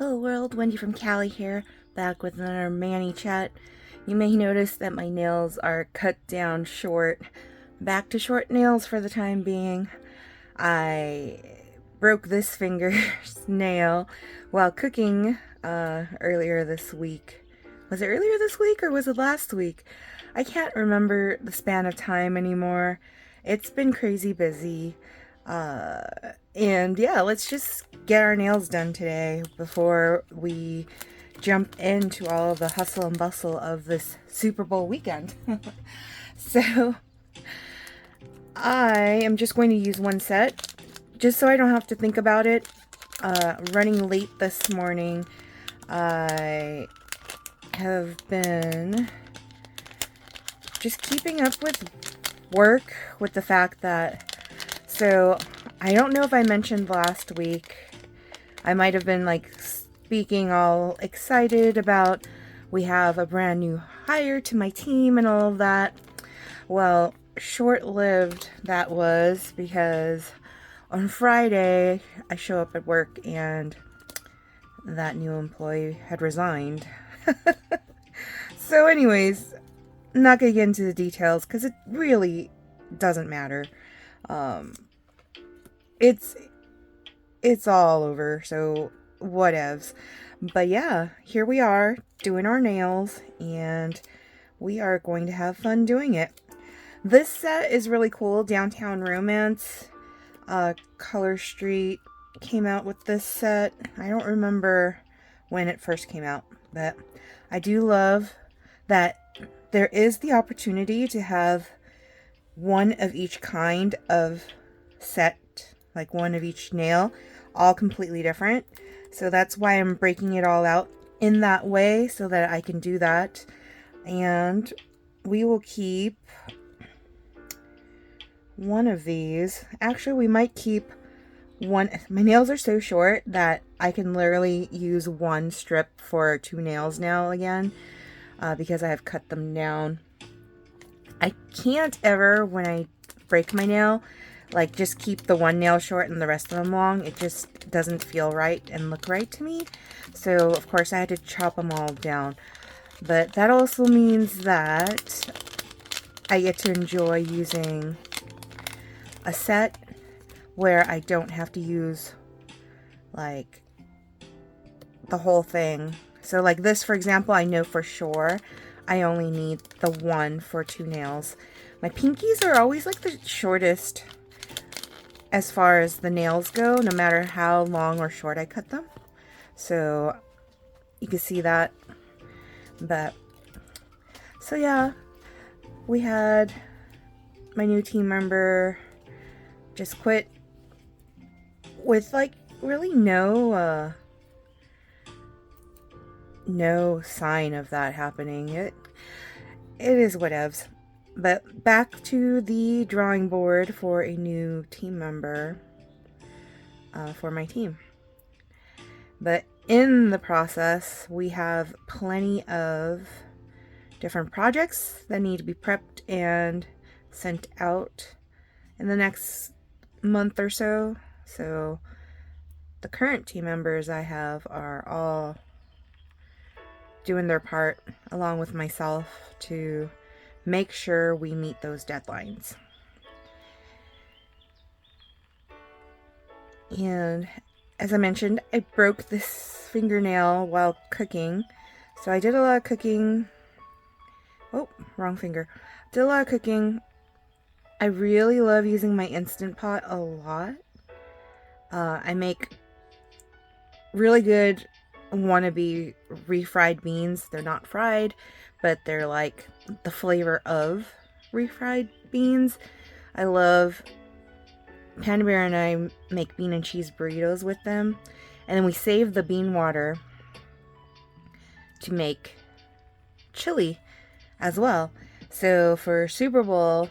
Hello world, Wendy from Cali here, back with another Manny chat. You may notice that my nails are cut down short. Back to short nails for the time being. I broke this finger's nail while cooking earlier this week. Was it earlier this week or was it last week? I can't remember the span of time anymore. It's been crazy busy. And yeah, let's just get our nails done today before we jump into all of the hustle and bustle of this Super Bowl weekend. So I am just going to use one set just so I don't have to think about it. Running late this morning, I have been just keeping up with work, with the fact that, so I don't know if I mentioned last week, I might have been like speaking all excited about we have a brand new hire to my team and all of that. Well, short-lived that was, because on Friday I show up at work and that new employee had resigned. So anyways, I'm not gonna get into the details because it really doesn't matter. It's all over, so whatevs. But yeah, here we are doing our nails, and we are going to have fun doing it. This set is really cool. Downtown Romance, Color Street came out with this set. I don't remember when it first came out, but I do love that there is the opportunity to have one of each kind of set, like one of each nail, all completely different. So that's why I'm breaking it all out in that way, so that I can do that. And we will keep one of these. Actually, we might keep one. My nails are so short that I can literally use one strip for two nails now again, because I have cut them down. I can't ever, when I break my nail, like just keep the one nail short and the rest of them long. It just doesn't feel right and look right to me. So of course I had to chop them all down. But that also means that I get to enjoy using a set where I don't have to use like the whole thing. So like this, for example, I know for sure I only need the one for two nails. My pinkies are always like the shortest as far as the nails go, no matter how long or short I cut them. So you can see that. But so yeah, we had my new team member just quit with like really no sign of that happening. It is whatevs. But back to the drawing board for a new team member for my team. But in the process, we have plenty of different projects that need to be prepped and sent out in the next month or so. So the current team members I have are all doing their part along with myself to make sure we meet those deadlines. And as I mentioned, I broke this fingernail while cooking. So I did a lot of cooking. Oh, wrong finger. Did a lot of cooking. I really love using my Instant Pot a lot. I make really good wannabe refried beans. They're not fried, but they're like the flavor of refried beans. I love, Panda Bear and I make bean and cheese burritos with them, and then we save the bean water to make chili as well. So for Super Bowl,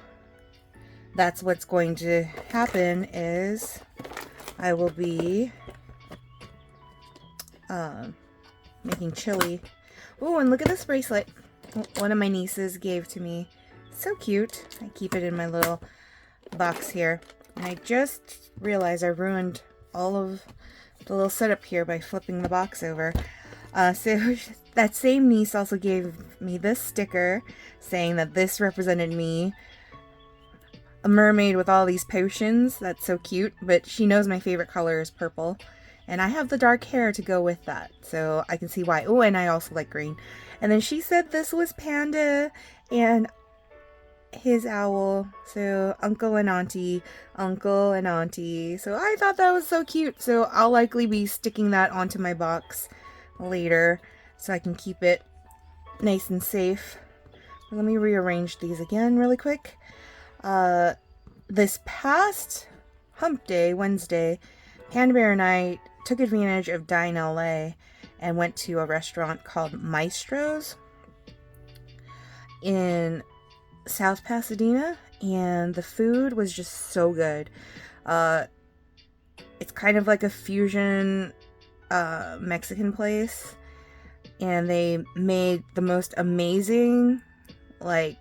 that's what's going to happen, is I will be making chili. Oh, and look at this bracelet one of my nieces gave to me. So cute. I keep it in my little box here. And I just realized I ruined all of the little setup here by flipping the box over. So that same niece also gave me this sticker saying that this represented me, a mermaid with all these potions. That's so cute, but she knows my favorite color is purple, and I have the dark hair to go with that, so I can see why. Oh, and I also like green. And then she said this was Panda and his owl, so uncle and auntie. So I thought that was so cute, so I'll likely be sticking that onto my box later so I can keep it nice and safe. Let me rearrange these again really quick. This past hump day, Wednesday, Panda Bear and I took advantage of Dine LA and went to a restaurant called Maestro's in South Pasadena, and the food was just so good. It's kind of like a fusion Mexican place, and they made the most amazing, like,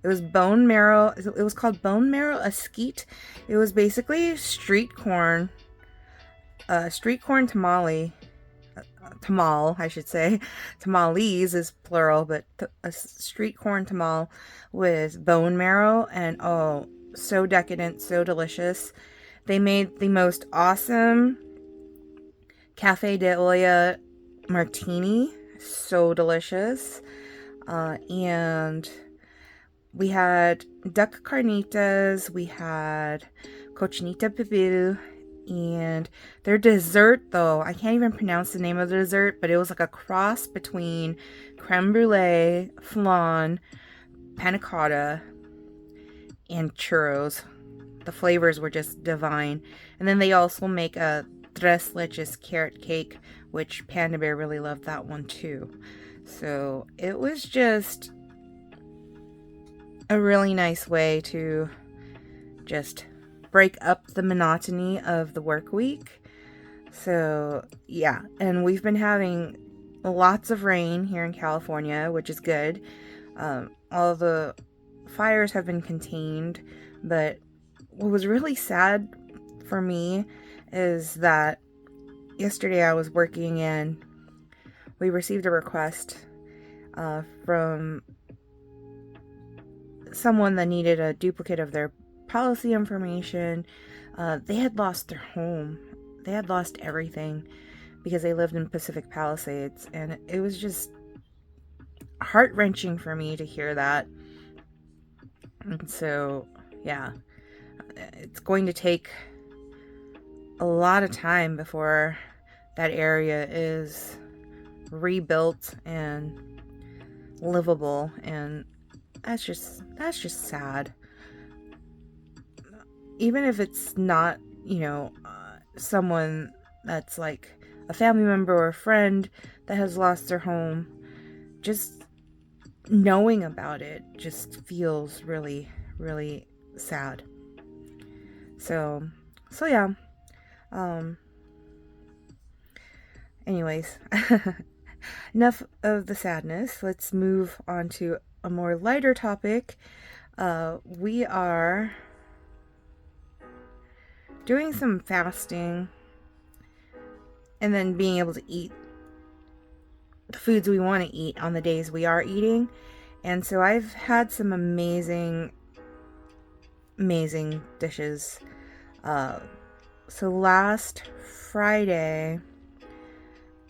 it was bone marrow. It was called bone marrow esquite. It was basically street corn tamale. Tamal, I should say. Tamales is plural, but a street corn tamal with bone marrow, and oh, so decadent, so delicious. They made the most awesome Cafe de Olla martini, so delicious. And we had duck carnitas, we had cochinita pibil, and their dessert, though, I can't even pronounce the name of the dessert, but it was like a cross between creme brulee, flan, panna cotta, and churros. The flavors were just divine. And then they also make a tres leches carrot cake, which Panda Bear really loved that one too. So it was just a really nice way to just break up the monotony of the work week. So yeah, and we've been having lots of rain here in California, which is good. All the fires have been contained, but what was really sad for me is that yesterday I was working and we received a request from someone that needed a duplicate of their policy information. They had lost their home. They had lost everything because they lived in Pacific Palisades, and it was just heart-wrenching for me to hear that. And so, yeah, it's going to take a lot of time before that area is rebuilt and livable, and that's just sad. Even if it's not, someone that's like a family member or a friend that has lost their home, just knowing about it just feels really, really sad. So yeah. Anyways, enough of the sadness. Let's move on to a more lighter topic. We are doing some fasting and then being able to eat the foods we want to eat on the days we are eating. And so I've had some amazing dishes. So last Friday,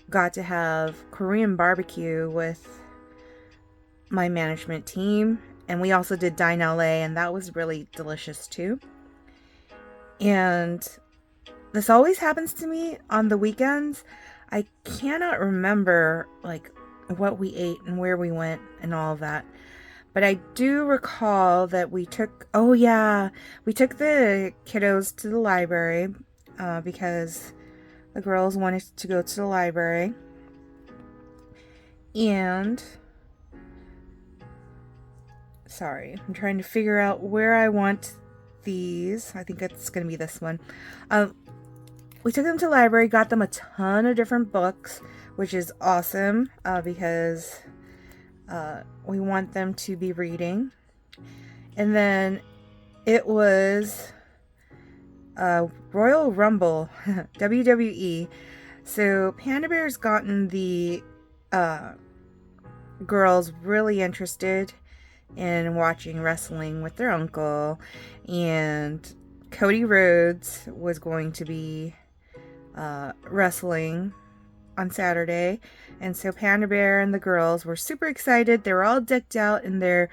got to have Korean barbecue with my management team, and we also did Dine LA, and that was really delicious too. And this always happens to me on the weekends. I cannot remember like what we ate and where we went and all of that. But I do recall that we took the kiddos to the library because the girls wanted to go to the library. And sorry, I'm trying to figure out where I want these. I think it's going to be this one. We took them to the library, got them a ton of different books, which is awesome because we want them to be reading. And then it was Royal Rumble, WWE. So Panda Bear's gotten the girls really interested in watching wrestling with their uncle, and Cody Rhodes was going to be wrestling on Saturday, and so Panda Bear and the girls were super excited. They were all decked out in their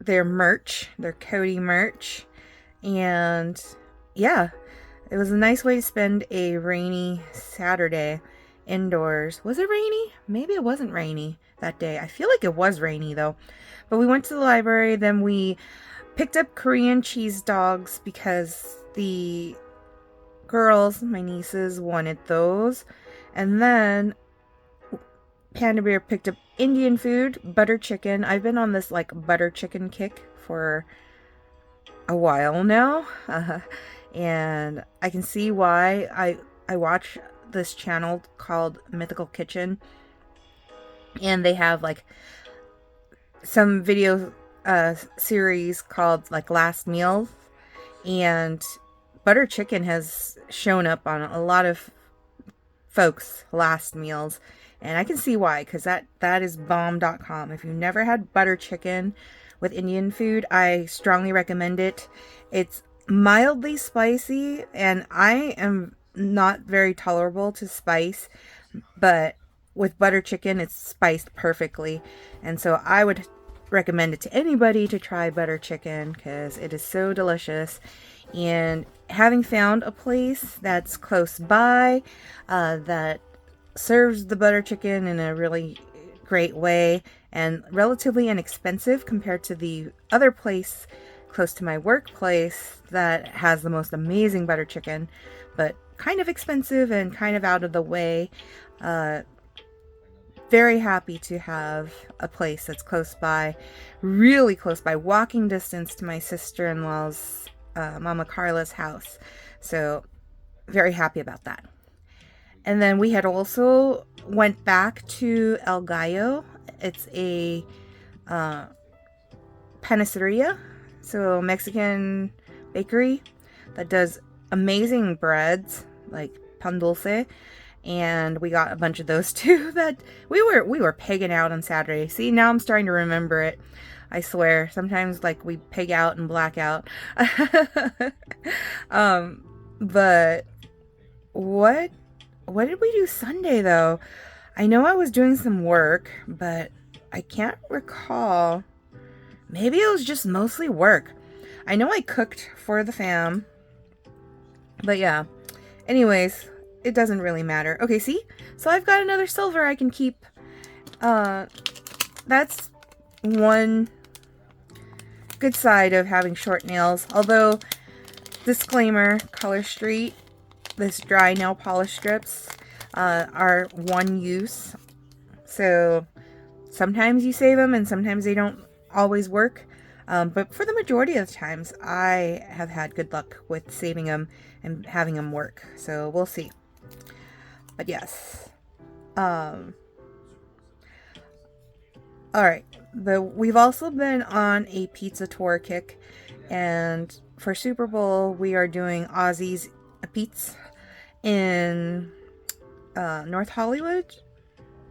merch, their Cody merch, and yeah, it was a nice way to spend a rainy Saturday indoors. Was it rainy? Maybe it wasn't rainy that day. I feel like it was rainy though. But we went to the library, then we picked up Korean cheese dogs because the girls, my nieces, wanted those. And then Panda Bear picked up Indian food, butter chicken. I've been on this like butter chicken kick for a while now. And I can see why. I watch this channel called Mythical Kitchen, and they have like some video series called like Last Meal, and butter chicken has shown up on a lot of folks' last meals, and I can see why, because that is bomb.com. If you've never had butter chicken with Indian food, I strongly recommend it. It's mildly spicy, and I am not very tolerable to spice, but with butter chicken it's spiced perfectly, and so I would recommend it to anybody to try butter chicken because it is so delicious. And having found a place that's close by that serves the butter chicken in a really great way and relatively inexpensive compared to the other place close to my workplace that has the most amazing butter chicken, but kind of expensive and kind of out of the way. Very happy to have a place that's close by, really close by, walking distance to my sister-in-law's Mama Carla's house. So very happy about that. And then we had also went back to El Gallo. It's a panaceria, so Mexican bakery that does amazing breads like pan dulce, and we got a bunch of those too. That we were pigging out on Saturday. See, now I'm starting to remember it. I swear, sometimes like we pig out and black out. But what did we do Sunday though? I know I was doing some work, but I can't recall. Maybe it was just mostly work. I know I cooked for the fam, but yeah. Anyways, it doesn't really matter. Okay, see? So I've got another silver I can keep. That's one good side of having short nails. Although, disclaimer, Color Street, this dry nail polish strips are one use. So sometimes you save them and sometimes they don't always work. But for the majority of the times, I have had good luck with saving them and having them work. So we'll see. But yes. Alright. We've also been on a pizza tour kick. And for Super Bowl, we are doing Ozzy's Pizza in North Hollywood.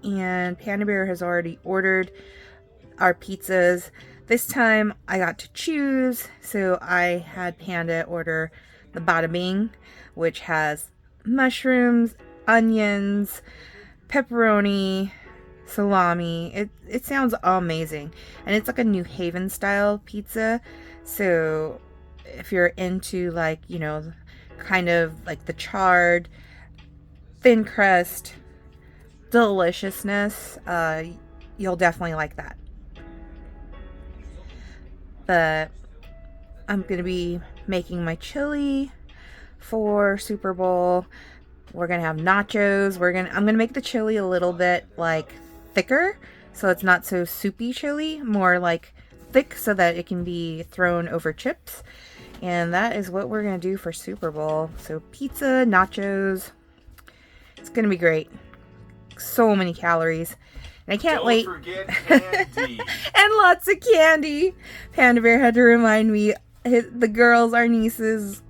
And Panda Bear has already ordered our pizzas. This time I got to choose, so I had Panda order the Bada Bing, which has mushrooms, onions, pepperoni, salami. It sounds amazing, and it's like a New Haven style pizza. So if you're into like, you know, kind of like the charred, thin crust deliciousness, you'll definitely like that. But I'm going to be making my chili for Super Bowl. We're going to have nachos. I'm going to make the chili a little bit like thicker, so it's not so soupy chili, more like thick so that it can be thrown over chips. And that is what we're going to do for Super Bowl. So pizza, nachos. It's going to be great. So many calories. And I can't wait. Don't forget candy. And lots of candy. Panda Bear had to remind me the girls, our nieces,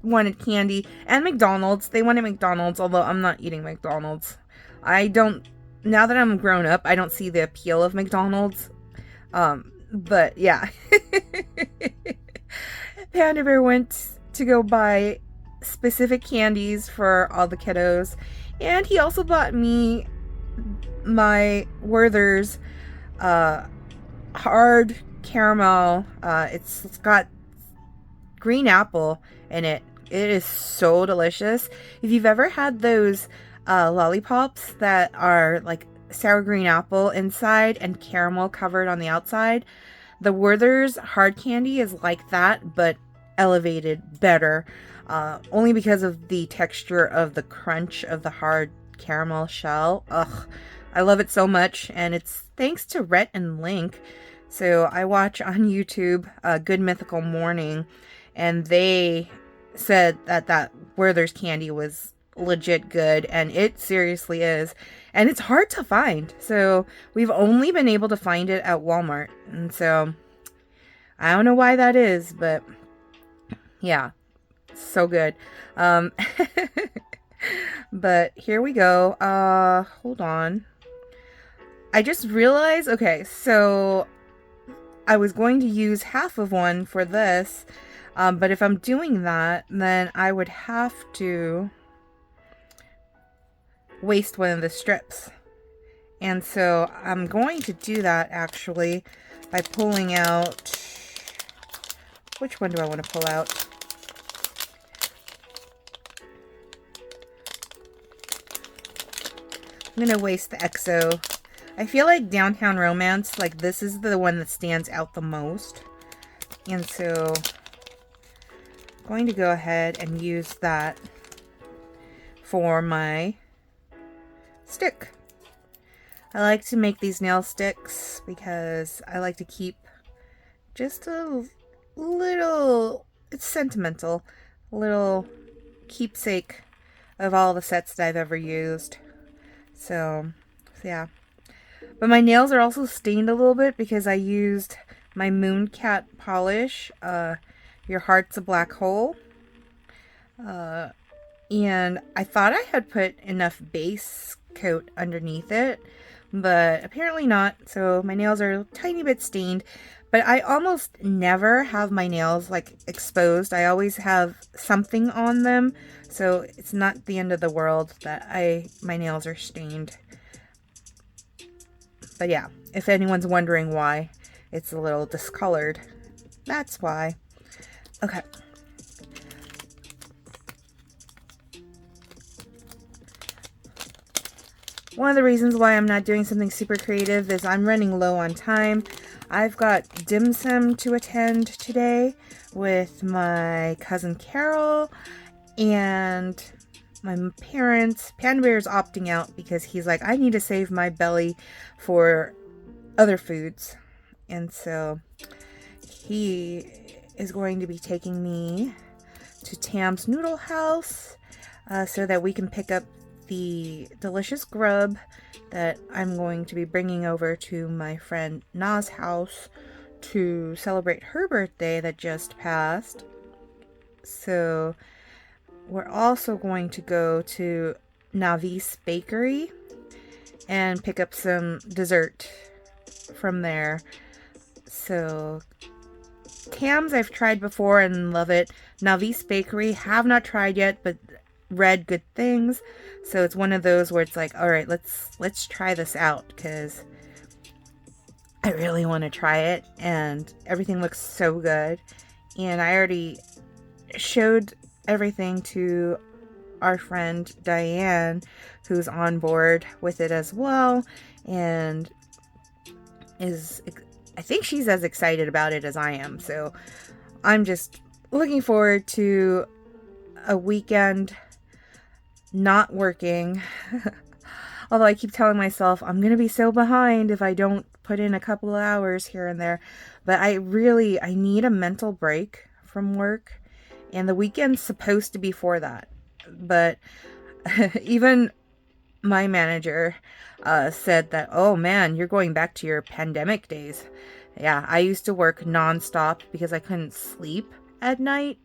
wanted candy and McDonald's. They wanted McDonald's, although I'm not eating McDonald's. I don't, now that I'm grown up, I don't see the appeal of McDonald's. But yeah. Panda Bear went to go buy specific candies for all the kiddos, and he also bought me my Werther's hard caramel. It's got green apple in it. It is so delicious. If you've ever had those lollipops that are like sour green apple inside and caramel covered on the outside, the Werther's hard candy is like that, but elevated better. Only because of the texture of the crunch of the hard caramel shell. Ugh, I love it so much, and it's thanks to Rhett and Link. So I watch on YouTube Good Mythical Morning, and they said that Werther's candy was legit good, and it seriously is. And it's hard to find, so we've only been able to find it at Walmart, and so I don't know why that is, but yeah, so good. But here we go. Hold on. I just realized, okay, so I was going to use half of one for this, but if I'm doing that, then I would have to waste one of the strips. And so I'm going to do that actually by pulling out, which one do I want to pull out? I'm going to waste the EXO. I feel like Downtown Romance, like this is the one that stands out the most. And so I'm going to go ahead and use that for my stick. I like to make these nail sticks because I like to keep just a little, it's sentimental, a little keepsake of all the sets that I've ever used. So yeah. But my nails are also stained a little bit because I used my Mooncat polish, Your Heart's a Black Hole. And I thought I had put enough base coat underneath it, but apparently not. So my nails are a tiny bit stained, but I almost never have my nails like exposed. I always have something on them, so it's not the end of the world that my nails are stained. But yeah, if anyone's wondering why it's a little discolored, that's why. Okay. One of the reasons why I'm not doing something super creative is I'm running low on time. I've got dim sum to attend today with my cousin Carol and my parents. Panda Bear's opting out because he's like, I need to save my belly for other foods. And so he is going to be taking me to Tam's Noodle House so that we can pick up the delicious grub that I'm going to be bringing over to my friend Na's house to celebrate her birthday that just passed. So we're also going to go to Navis Bakery and pick up some dessert from there. So Tam's I've tried before and love it. Navis Bakery have not tried yet, but read good things. So it's one of those where it's like, all right, let's try this out because I really want to try it and everything looks so good. And I already showed everything to our friend Diane, who's on board with it as well, and I think she's as excited about it as I am. So I'm just looking forward to a weekend not working. Although I keep telling myself I'm gonna be so behind if I don't put in a couple of hours here and there. But I need a mental break from work, and the weekend's supposed to be for that. But even my manager said that, oh man, you're going back to your pandemic days. Yeah, I used to work nonstop because I couldn't sleep at night.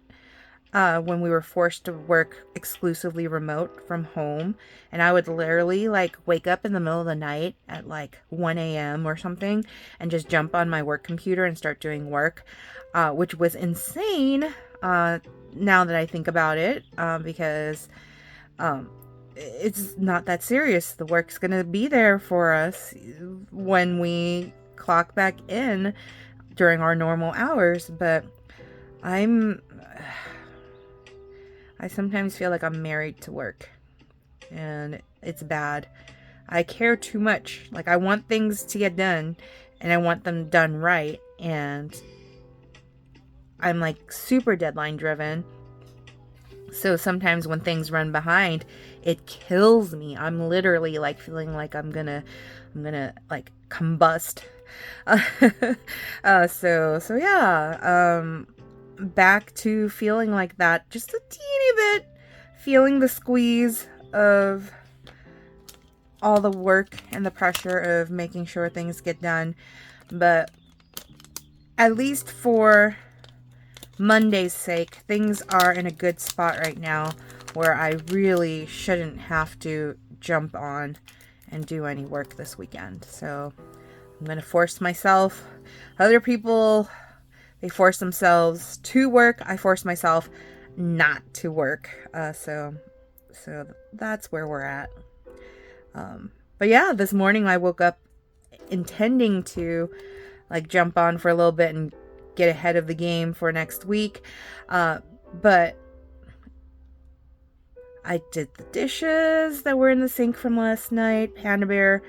When we were forced to work exclusively remote from home. And I would literally like wake up in the middle of the night at like 1 a.m. or something and just jump on my work computer and start doing work, which was insane now that I think about it, because it's not that serious. The work's going to be there for us when we clock back in during our normal hours. But I sometimes feel like I'm married to work, and it's bad. I care too much. Like, I want things to get done, and I want them done right, and I'm like super deadline driven. So sometimes when things run behind, it kills me. I'm literally like feeling like I'm gonna like combust. So yeah. Back to feeling like that just a teeny bit, feeling the squeeze of all the work and the pressure of making sure things get done. But at least for Monday's sake, things are in a good spot right now where I really shouldn't have to jump on and do any work this weekend. So I'm going to force myself. Other people, they force themselves to work. I force myself not to work. So that's where we're at. But yeah, this morning I woke up intending to like jump on for a little bit and get ahead of the game for next week. But I did the dishes that were in the sink from last night. Panda Bear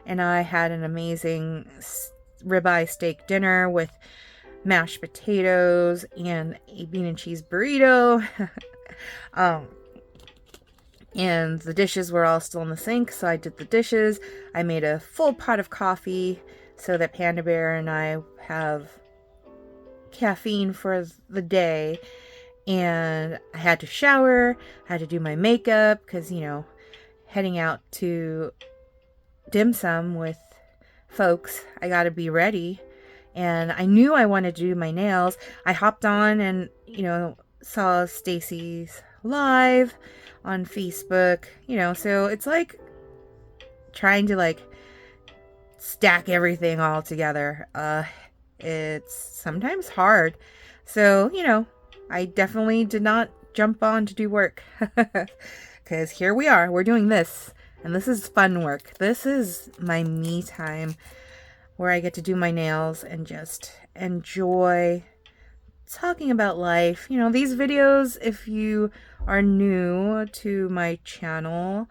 and I had an amazing ribeye steak dinner with mashed potatoes and a bean and cheese burrito. And the dishes were all still in the sink, so I did the dishes. I made a full pot of coffee so that Panda Bear and I have caffeine for the day. And I had to shower, I had to do my makeup, because, you know, heading out to dim sum with folks, I gotta be ready. And I knew I wanted to do my nails. I hopped on and, you know, saw Stacy's live on Facebook, you know, so it's like trying to like stack everything all together. It's sometimes hard. So, you know, I definitely did not jump on to do work, because here we are, we're doing this, and this is fun work. This is my me time where I get to do my nails and just enjoy talking about life. You know, these videos, if you are new to my channel,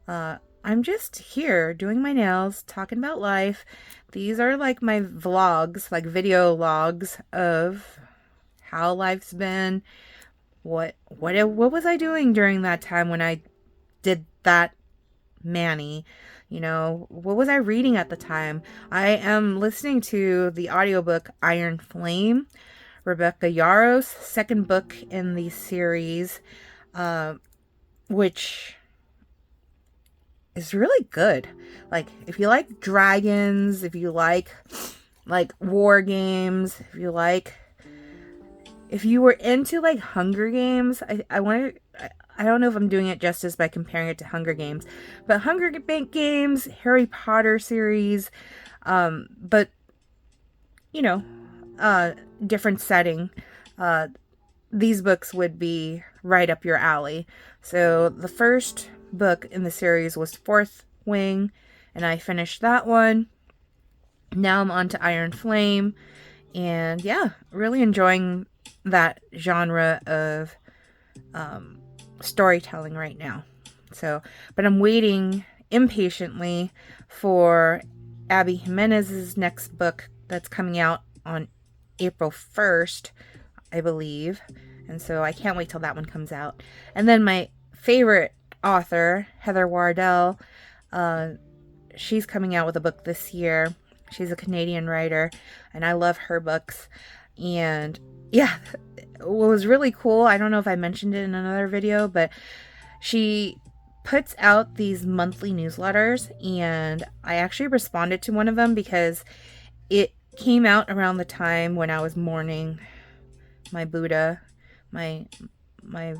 I'm just here doing my nails, talking about life. These are like my vlogs, like video logs of how life's been. What was I doing during that time when I did that Manny? You know, what was I reading at the time? I am listening to the audiobook Iron Flame, Rebecca Yarros' second book in the series, which is really good. Like, if you like dragons, if you like war games, if you were into like Hunger Games, I don't know if I'm doing it justice by comparing it to Hunger Games, but Hunger Games, Harry Potter series, but you know, different setting. These books would be right up your alley. So the first book in the series was Fourth Wing, and I finished that one. Now I'm on to Iron Flame, and yeah, really enjoying that genre of storytelling right now. So, but I'm waiting impatiently for Abby Jimenez's next book that's coming out on April 1st, I believe. And so I can't wait till that one comes out. And then my favorite author, Heather Wardell, she's coming out with a book this year. She's a Canadian writer, and I love her books. And yeah, what was really cool, I don't know if I mentioned it in another video, but she puts out these monthly newsletters, and I actually responded to one of them because it came out around the time when I was mourning my Buddha, my my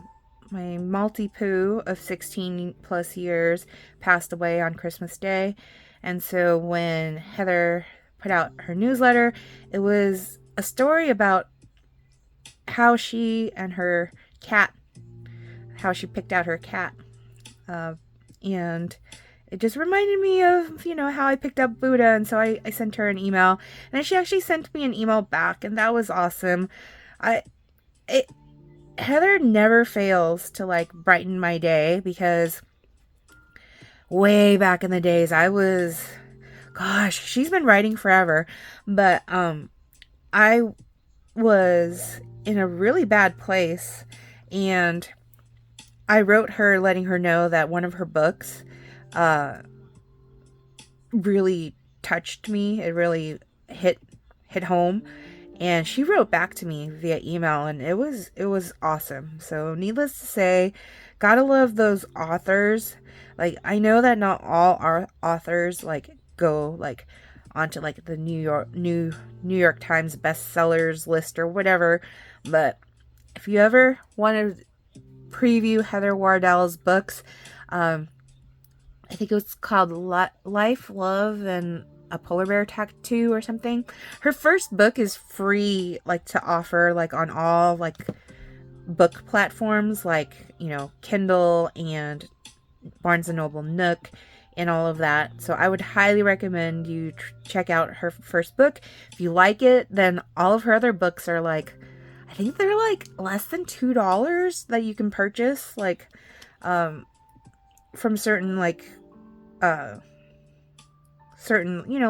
my Maltipoo of 16 plus years passed away on Christmas Day. And so when Heather put out her newsletter, it was a story about how she and her cat, how she picked out her cat. And it just reminded me of, how I picked up Buddha. And so I sent her an email, and she actually sent me an email back, and that was awesome. Heather never fails to like brighten my day, because way back in the days she's been writing forever, but I was in a really bad place, and I wrote her letting her know that one of her books really touched me. It really hit home. And she wrote back to me via email, and it was awesome. So needless to say, gotta love those authors. Like, I know that not all our authors like go like onto like the New York Times bestsellers list or whatever, but if you ever want to preview Heather Wardell's books, I think it was called Life, Love, and a Polar Bear Tattoo or something. Her first book is free, like, to offer like on all like book platforms, like, Kindle and Barnes & Noble Nook and all of that. So I would highly recommend you check out her first book. If you like it, then all of her other books are like, I think they're like less than $2 that you can purchase, like from certain like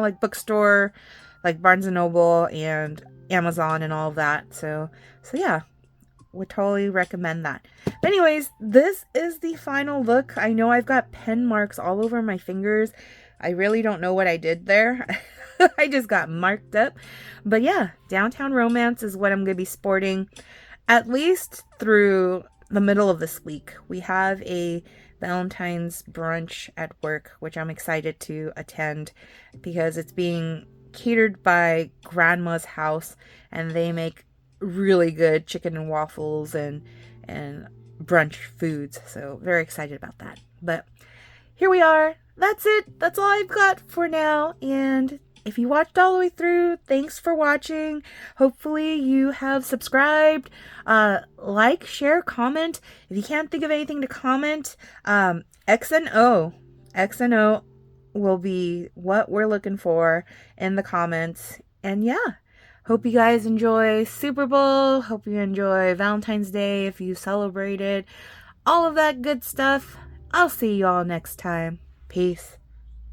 like bookstore, like Barnes & Noble and Amazon and all of that. So yeah, would totally recommend that. But anyways, this is the final look. I know I've got pen marks all over my fingers. I really don't know what I did there. I just got marked up. But yeah, Downtown Romance is what I'm going to be sporting at least through the middle of this week. We have a Valentine's brunch at work, which I'm excited to attend because it's being catered by Grandma's House, and they make really good chicken and waffles and brunch foods. So very excited about that. But here we are. That's it. That's all I've got for now. And if you watched all the way through, thanks for watching. Hopefully you have subscribed, like, share, comment. If you can't think of anything to comment, X and O will be what we're looking for in the comments. And yeah, hope you guys enjoy Super Bowl. Hope you enjoy Valentine's Day if you celebrate it. All of that good stuff. I'll see you all next time. Peace.